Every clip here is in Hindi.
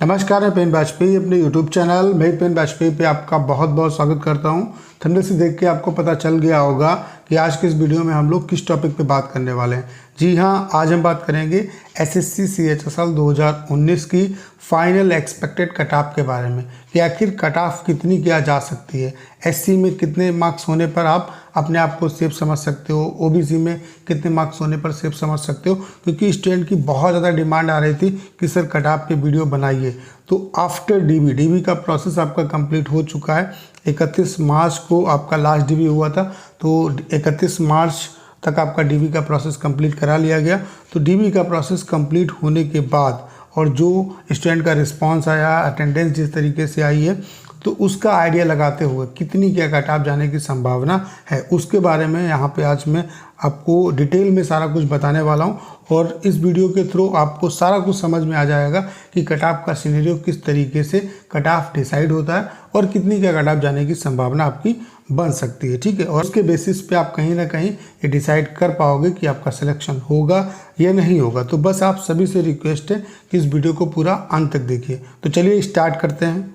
नमस्कार, मैं पेन वाजपेयी अपने YouTube channel make pen Vajpayee पे आपका बहुत बहुत स्वागत करता हूं। थंबनेल से देख के आपको पता चल गया होगा कि आज के इस वीडियो में हम लोग किस टॉपिक पे बात करने वाले हैं। जी हां, आज हम बात करेंगे SSC CHSL 2019 की फाइनल एक्सपेक्टेड कट ऑफ के बारे में कि आखिर कट ऑफ कितनी किया जा सकती है। SC में कितने मार्क्स होने पर आप अपने आप को सेफ समझ सकते हो, OBC में कितने मार्क्स होने पर सेफ समझ सकते हो, क्योंकि स्टूडेंट की बहुत ज़्यादा डिमांड आ रही थी कि सर कट ऑफ पे वीडियो बनाइए। तो आफ्टर DB का प्रोसेस आपका कंप्लीट हो चुका है। 31 मार्च को आपका लास्ट DB हुआ था, तो 31 मार्च तक आपका DB का प्रोसेस कंप्लीट करा लिया गया। तो DB का प्रोसेस कंप्लीट होने के बाद और जो स्टूडेंट का रिस्पांस आया, अटेंडेंस जिस तरीके से आई है, तो उसका आइडिया लगाते हुए कितनी क्या कट ऑफ जाने की संभावना है, उसके बारे में यहाँ पे आज मैं आपको डिटेल में सारा कुछ बताने वाला हूँ। और इस वीडियो के थ्रू आपको सारा कुछ समझ में आ जाएगा कि कट ऑफ का सिनेरियो किस तरीके से कट ऑफ डिसाइड होता है और कितनी क्या कट ऑफ जाने की संभावना आपकी बन सकती है। ठीक है, और उसके बेसिस पे आप कहीं ना कहीं ये डिसाइड कर पाओगे कि आपका सिलेक्शन होगा या नहीं होगा। तो बस आप सभी से रिक्वेस्ट है कि इस वीडियो को पूरा अंत तक देखिए। तो चलिए स्टार्ट करते हैं।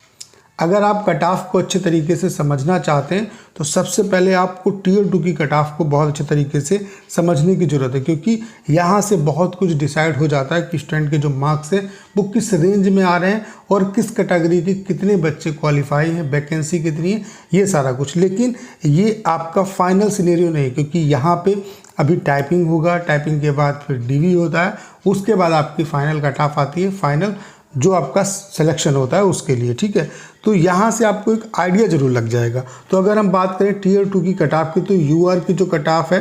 अगर आप कट ऑफ को अच्छे तरीके से समझना चाहते हैं तो सबसे पहले आपको टियर 2 की कट ऑफ को बहुत अच्छे तरीके से समझने की ज़रूरत है, क्योंकि यहाँ से बहुत कुछ डिसाइड हो जाता है कि स्टूडेंट के जो मार्क्स हैं वो किस रेंज में आ रहे हैं और किस कैटेगरी के कितने बच्चे क्वालिफाई हैं, वैकेंसी कितनी है, ये सारा कुछ। लेकिन ये आपका फाइनल सिनेरियो नहीं, क्योंकि यहाँ पे अभी टाइपिंग होगा, टाइपिंग के बाद फिर DB होता है, उसके बाद आपकी फाइनल कट ऑफ आती है, फाइनल जो आपका सिलेक्शन होता है उसके लिए। ठीक है, तो यहाँ से आपको एक आइडिया जरूर लग जाएगा। तो अगर हम बात करें टियर 2 की कट ऑफ की, तो UR की जो कट ऑफ है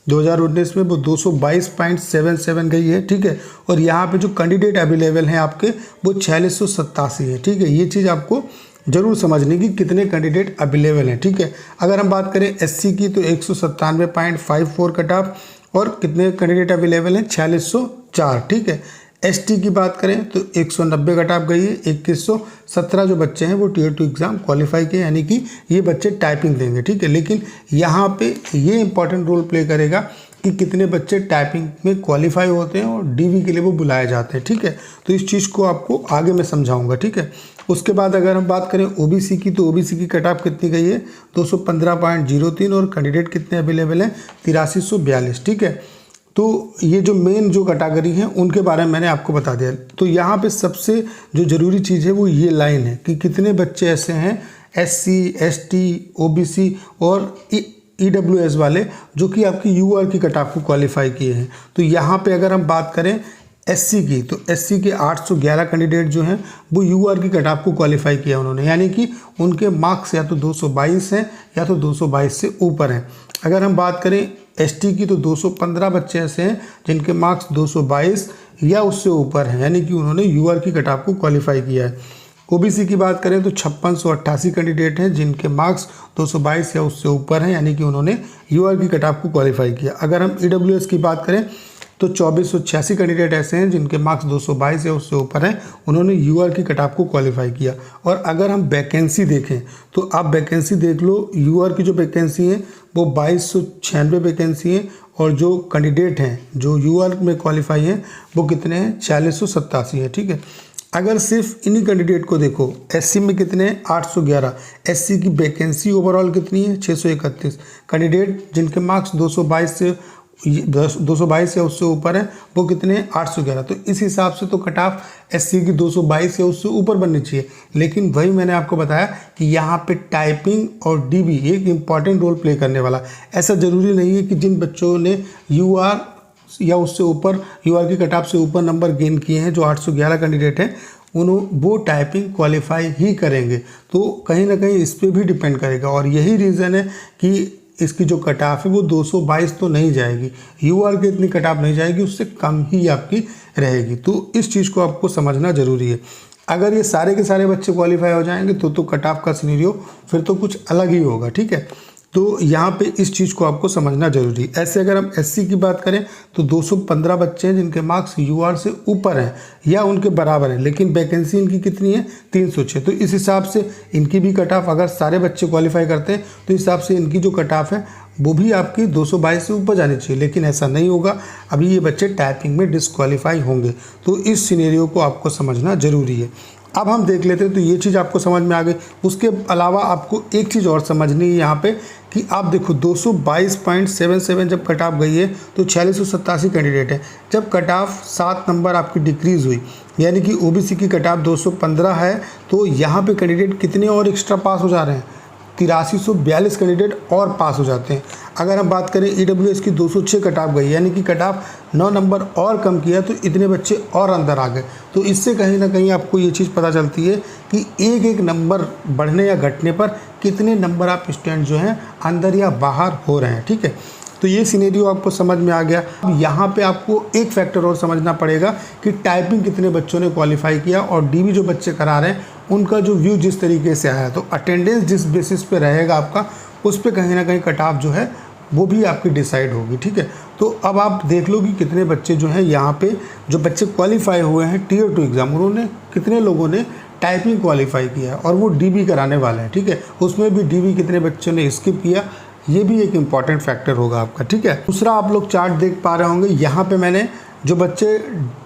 2019 में वो 222.77 गई है। ठीक है, और यहाँ पे जो कैंडिडेट अवेलेबल हैं आपके वो 4687 है। ठीक है, ये चीज़ आपको जरूर समझने की कितने कैंडिडेट अवेलेबल हैं। ठीक है, अगर हम बात करें SC की तो 197.54 कट ऑफ और कितने कैंडिडेट अवेलेबल हैं 4604। ठीक है, ST की बात करें तो 190 कट ऑफ गई है। 2117 जो बच्चे हैं वो टियर 2 एग्ज़ाम क्वालिफाई किए, यानी कि ये बच्चे टाइपिंग देंगे। ठीक है, लेकिन यहाँ पे ये इंपॉर्टेंट रोल प्ले करेगा कि कितने बच्चे टाइपिंग में क्वालिफाई होते हैं और DB के लिए वो बुलाए जाते हैं। ठीक है, तो इस चीज़ को आपको आगे मैं समझाऊंगा। ठीक है, उसके बाद अगर हम बात करें OBC की, तो OBC की कट ऑफ कितनी गई है 215.03 और कैंडिडेट कितने अवेलेबल हैं 8342। ठीक है, तो ये जो मेन जो कैटेगरी हैं उनके बारे में मैंने आपको बता दिया। तो यहाँ पे सबसे जो ज़रूरी चीज़ है वो ये लाइन है कि कितने बच्चे ऐसे हैं SC, ST, OBC और EWS वाले जो कि आपकी UR की कट ऑफ को क्वालिफाई किए हैं। तो यहाँ पे अगर हम बात करें SC की, तो SC के 811 कैंडिडेट जो हैं वो UR की कट ऑफ को क्वालिफाई किया उन्होंने, यानी कि उनके मार्क्स या तो 222 हैं या तो 222 से ऊपर हैं। अगर हम बात करें ST की तो 215 बच्चे ऐसे हैं जिनके मार्क्स 222 या उससे ऊपर हैं, यानी कि उन्होंने UR की कट ऑफ को क्वालिफाई किया है। OBC की बात करें तो 5688 कैंडिडेट हैं जिनके मार्क्स 222 या उससे ऊपर हैं, यानी कि उन्होंने UR की कट ऑफ को क्वालिफाई किया। अगर हम EWS की बात करें तो 2486 कैंडिडेट ऐसे हैं जिनके मार्क्स 222 या उससे ऊपर हैं, उन्होंने UR की कट ऑफ को क्वालिफाई किया। और अगर हम वैकेंसी देखें तो आप वैकेंसी देख लो, UR की जो वैकेंसी है वो 2296 वैकेंसी है और जो कैंडिडेट हैं जो UR में क्वालिफाई हैं वो कितने हैं 4687 है। ठीक है, अगर सिर्फ इन्हीं कैंडिडेट को देखो, SC में कितने हैं 811, SC की वैकेंसी ओवरऑल कितनी है 631, कैंडिडेट जिनके मार्क्स 222 या उससे ऊपर है वो कितने 811। तो इस हिसाब से तो कट ऑफ SC की 222 या उससे ऊपर बननी चाहिए। लेकिन वही मैंने आपको बताया कि यहाँ पे टाइपिंग और DB एक इम्पॉर्टेंट रोल प्ले करने वाला। ऐसा ज़रूरी नहीं है कि जिन बच्चों ने UR या उससे ऊपर UR की कट ऑफ से ऊपर नंबर गेन किए हैं, जो 811 कैंडिडेट हैं, वो टाइपिंग क्वालिफाई ही करेंगे। तो कहीं ना कहीं इस पर भी डिपेंड करेगा और यही रीज़न है कि इसकी जो कट ऑफ है वो 222 तो नहीं जाएगी, UR की इतनी कट ऑफ नहीं जाएगी, उससे कम ही आपकी रहेगी। तो इस चीज़ को आपको समझना ज़रूरी है। अगर ये सारे के सारे बच्चे क्वालिफाई हो जाएंगे तो कट ऑफ का सिनेरियो फिर तो कुछ अलग ही होगा। ठीक है, तो यहाँ पे इस चीज़ को आपको समझना जरूरी है। ऐसे अगर हम SC की बात करें तो 215 बच्चे हैं जिनके मार्क्स UR से ऊपर हैं या उनके बराबर हैं, लेकिन वैकेंसी इनकी कितनी है 306। तो इस हिसाब से इनकी भी कट ऑफ, अगर सारे बच्चे क्वालिफाई करते हैं तो इस हिसाब से इनकी जो कट ऑफ है वो भी आपकी 222 से ऊपर जानी चाहिए। लेकिन ऐसा नहीं होगा, अभी ये बच्चे टाइपिंग में डिस्क्वालीफाई होंगे। तो इस सिनेरियो को आपको समझना ज़रूरी है। अब हम देख लेते हैं, तो ये चीज़ आपको समझ में आ गई। उसके अलावा आपको एक चीज़ और समझनी है यहाँ पे कि आप देखो 222.77 जब कट ऑफ गई है तो 4687 कैंडिडेट है। जब कट ऑफ 7 नंबर आपकी डिक्रीज़ हुई, यानी कि ओबीसी की कट ऑफ 215 है, तो यहाँ पे कैंडिडेट कितने और एक्स्ट्रा पास हो जा रहे हैं, 8342 कैंडिडेट और पास हो जाते हैं। अगर हम बात करें ईडब्ल्यूएस की 206 कट ऑफ गई, यानी कि कट ऑफ 9 नंबर और कम किया, तो इतने बच्चे और अंदर आ गए। तो इससे कहीं ना कहीं आपको ये चीज़ पता चलती है कि एक एक नंबर बढ़ने या घटने पर कितने नंबर आप स्टूडेंट जो हैं अंदर या बाहर हो रहे हैं। ठीक है, तो ये सिनेरियो आपको समझ में आ गया। अब यहाँ पे आपको एक फैक्टर और समझना पड़ेगा कि टाइपिंग कितने बच्चों ने क्वालिफाई किया और डीबी जो बच्चे करा रहे हैं उनका जो व्यू जिस तरीके से आया, तो अटेंडेंस जिस बेसिस पे रहेगा आपका, उस पे कहीं ना कहीं कट ऑफ जो है वो भी आपकी डिसाइड होगी। ठीक है, तो अब आप देख लो कि कितने बच्चे जो हैं यहाँ पे जो बच्चे क्वालिफाई हुए हैं टियर 2 एग्ज़ाम, उन्होंने कितने लोगों ने टाइपिंग क्वालिफाई किया है और वो डीबी कराने वाले हैं। ठीक है, उसमें भी डीबी कितने बच्चों ने स्किप किया, ये भी एक इम्पॉर्टेंट फैक्टर होगा आपका। ठीक है, दूसरा आप लोग चार्ट देख पा रहे होंगे, यहाँ पे मैंने जो बच्चे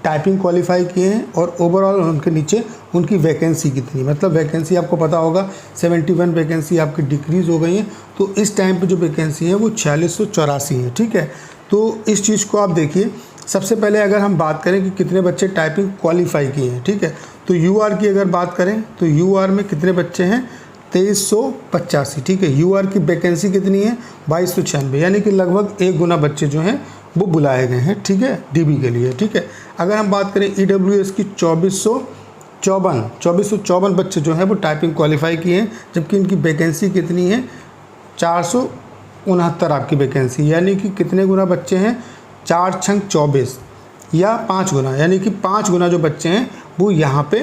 टाइपिंग क्वालिफाई किए हैं और ओवरऑल उनके नीचे उनकी वैकेंसी कितनी, मतलब वैकेंसी आपको पता होगा 71 वैकेंसी आपकी डिक्रीज़ हो गई हैं, तो इस टाइम पे जो वैकेंसी है वो 4684 है। ठीक है, तो इस चीज़ को आप देखिए। सबसे पहले अगर हम बात करें कि कितने बच्चे टाइपिंग क्वालिफाई किए हैं, ठीक है, तो यूआर की अगर बात करें तो यूआर में कितने बच्चे हैं, 2385। ठीक है, यूआर की वैकेंसी कितनी है, 2296, यानी कि लगभग 1 गुना बच्चे जो हैं वो बुलाए गए हैं। ठीक है, डीबी के लिए। ठीक है, अगर हम बात करें ईडब्ल्यूएस की 2454 बच्चे जो हैं वो टाइपिंग क्वालिफाई किए हैं, जबकि इनकी वैकेंसी कितनी है, 469 आपकी वैकेंसी, यानी कि कितने गुना बच्चे हैं, 4 छंग 24 या 5 गुना, यानी कि 5 गुना जो बच्चे हैं वो यहाँ पे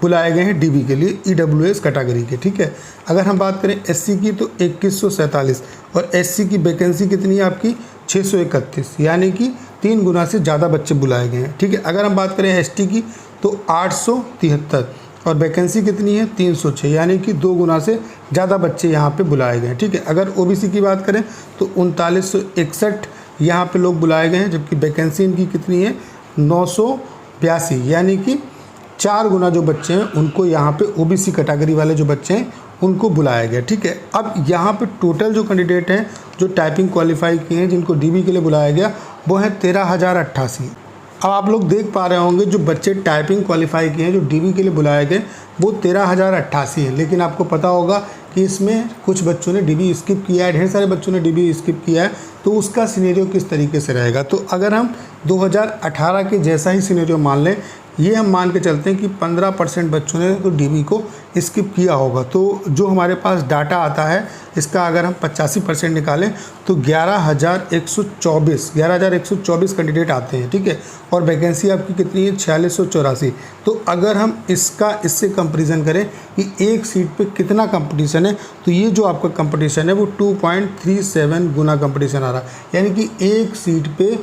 बुलाए गए हैं डीबी के लिए ईडब्ल्यूएस कैटेगरी के। ठीक है, अगर हम बात करें एससी की तो 2147 और एससी की वैकेंसी कितनी है आपकी 631, यानी कि 3 गुना से ज़्यादा बच्चे बुलाए गए हैं। ठीक है, अगर हम बात करें एसटी की तो 873 और वैकेंसी कितनी है 306, यानी कि 2 गुना से ज़्यादा बच्चे यहाँ पे बुलाए गए हैं। ठीक है, अगर ओबीसी की बात करें तो 3961 यहाँ पे लोग बुलाए गए हैं, जबकि वैकेंसी इनकी कितनी है 982, यानी कि 4 गुना जो बच्चे हैं उनको यहाँ पे ओबीसी कैटेगरी वाले जो बच्चे हैं उनको बुलाया गया। ठीक है, अब यहाँ पे टोटल जो कैंडिडेट हैं जो टाइपिंग क्वालिफाई किए हैं जिनको डीबी के लिए बुलाया गया वो है 13088। अब आप लोग देख पा रहे होंगे जो बच्चे टाइपिंग क्वालिफाई किए हैं जो डीबी के लिए बुलाए गए वो 13088 है, लेकिन आपको पता होगा कि इसमें कुछ बच्चों ने डीबी स्किप किया है, ढेर सारे बच्चों ने डीबी स्किप किया है, तो उसका सिनेरियो किस तरीके से रहेगा। तो अगर हम 2018 के जैसा ही सिनेरियो मान लें, ये हम मान के चलते हैं कि 15% बच्चों ने तो डीबी को स्किप किया होगा, तो जो हमारे पास डाटा आता है इसका अगर हम 85% निकालें तो 11124 कैंडिडेट आते हैं। ठीक है, और वैकेंसी आपकी कितनी है 4684। तो अगर हम इससे कंपैरिजन करें कि एक सीट पे कितना कंपटीशन है, तो ये जो आपका कंपटीशन है वो 2.37 गुना कंपटीशन आ रहा है, यानी कि एक सीट पे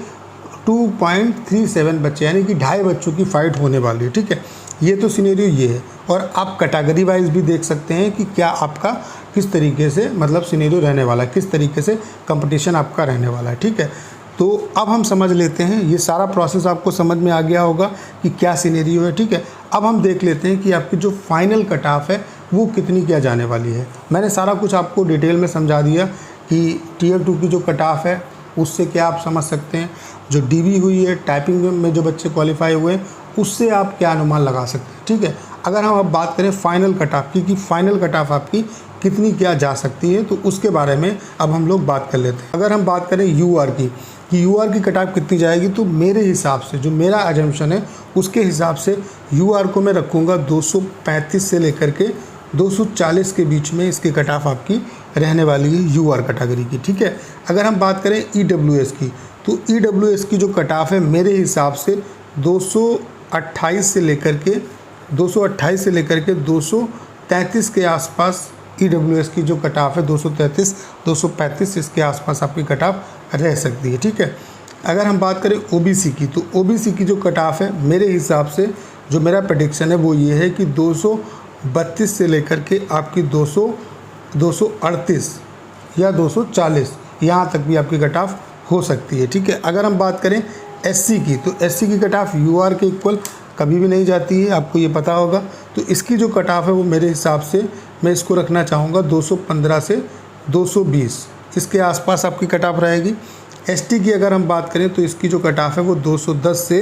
2.37 बच्चे, यानी कि 2.5 बच्चों की फ़ाइट होने वाली है। ठीक है, ये तो सिनेरियो ये है, और आप कैटेगरी वाइज भी देख सकते हैं कि क्या आपका किस तरीके से मतलब सिनेरियो रहने वाला है, किस तरीके से कंपटीशन आपका रहने वाला है। ठीक है, तो अब हम समझ लेते हैं, ये सारा प्रोसेस आपको समझ में आ गया होगा कि क्या सिनेरियो है। ठीक है, अब हम देख लेते हैं कि आपकी जो फाइनल कट ऑफ है वो कितनी क्या जाने वाली है। मैंने सारा कुछ आपको डिटेल में समझा दिया कि टियर 2 की जो कट ऑफ है उससे क्या आप समझ सकते हैं, जो डीबी हुई है टाइपिंग में जो बच्चे क्वालिफाई हुए हैं उससे आप क्या अनुमान लगा सकते हैं। ठीक है, अगर हम अब बात करें फाइनल कट ऑफ की कि फाइनल कट ऑफ आपकी कितनी क्या जा सकती है, तो उसके बारे में अब हम लोग बात कर लेते हैं। अगर हम बात करें यूआर की कि यूआर की कट ऑफ कितनी जाएगी, तो मेरे हिसाब से जो मेरा अजम्पशन है उसके हिसाब से यूआर को मैं रखूँगा 235 से लेकर के 240 के बीच में इसकी कट ऑफ आपकी रहने वाली है यूआर कैटेगरी की। ठीक है, अगर हम बात करें ईडब्ल्यूएस की तो ईडब्ल्यूएस की जो कट ऑफ है मेरे हिसाब से 228 से लेकर के 233 के आसपास ईडब्ल्यूएस की जो कट ऑफ है 233 235 इसके आसपास आपकी कट ऑफ रह सकती है। ठीक है, अगर हम बात करें ओबीसी की तो ओबीसी की जो कट ऑफ है मेरे हिसाब से जो मेरा प्रेडिक्शन है वो ये है कि 232 से लेकर के आपकी 238 या 240 यहाँ तक भी आपकी कट ऑफ हो सकती है। ठीक है, अगर हम बात करें एससी की तो एससी की कट ऑफ यूआर के इक्वल कभी भी नहीं जाती है, आपको ये पता होगा। तो इसकी जो कट ऑफ है वो मेरे हिसाब से मैं इसको रखना चाहूँगा 215 से 220, इसके आसपास आपकी कट ऑफ रहेगी। एसटी की अगर हम बात करें तो इसकी जो कट ऑफ है वो 210 से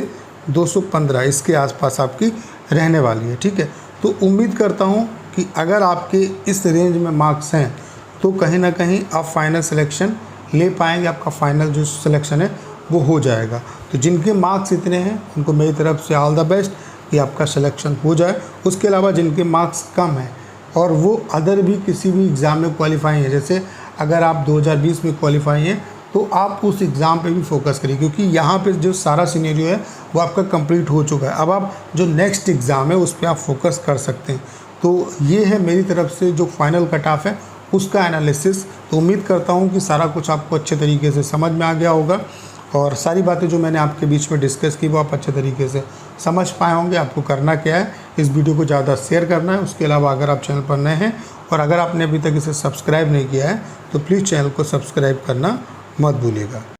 215 इसके आसपास आपकी रहने वाली है। ठीक है, तो उम्मीद करता हूँ कि अगर आपके इस रेंज में मार्क्स हैं तो कहीं ना कहीं आप फाइनल सिलेक्शन ले पाएंगे, आपका फाइनल जो सिलेक्शन है वो हो जाएगा। तो जिनके मार्क्स इतने हैं उनको मेरी तरफ से ऑल द बेस्ट कि आपका सिलेक्शन हो जाए। उसके अलावा जिनके मार्क्स कम हैं और वो अदर भी किसी भी एग्ज़ाम में क्वालिफाई हैं, जैसे अगर आप 2020 में क्वालिफाई हैं तो आप उस एग्ज़ाम पे भी फोकस करिए, क्योंकि यहाँ पे जो सारा सिनेरियो है वो आपका कंप्लीट हो चुका है। अब आप जो नेक्स्ट एग्ज़ाम है उस पर आप फोकस कर सकते हैं। तो ये है मेरी तरफ से जो फाइनल कट ऑफ है उसका एनालिसिस। तो उम्मीद करता हूँ कि सारा कुछ आपको अच्छे तरीके से समझ में आ गया होगा और सारी बातें जो मैंने आपके बीच में डिस्कस की वो आप अच्छे तरीके से समझ पाए होंगे। आपको करना क्या है, इस वीडियो को ज़्यादा शेयर करना है। उसके अलावा अगर आप चैनल पर नए हैं और अगर आपने अभी तक इसे सब्सक्राइब नहीं किया है तो प्लीज़ चैनल को सब्सक्राइब करना मत भूलिएगा।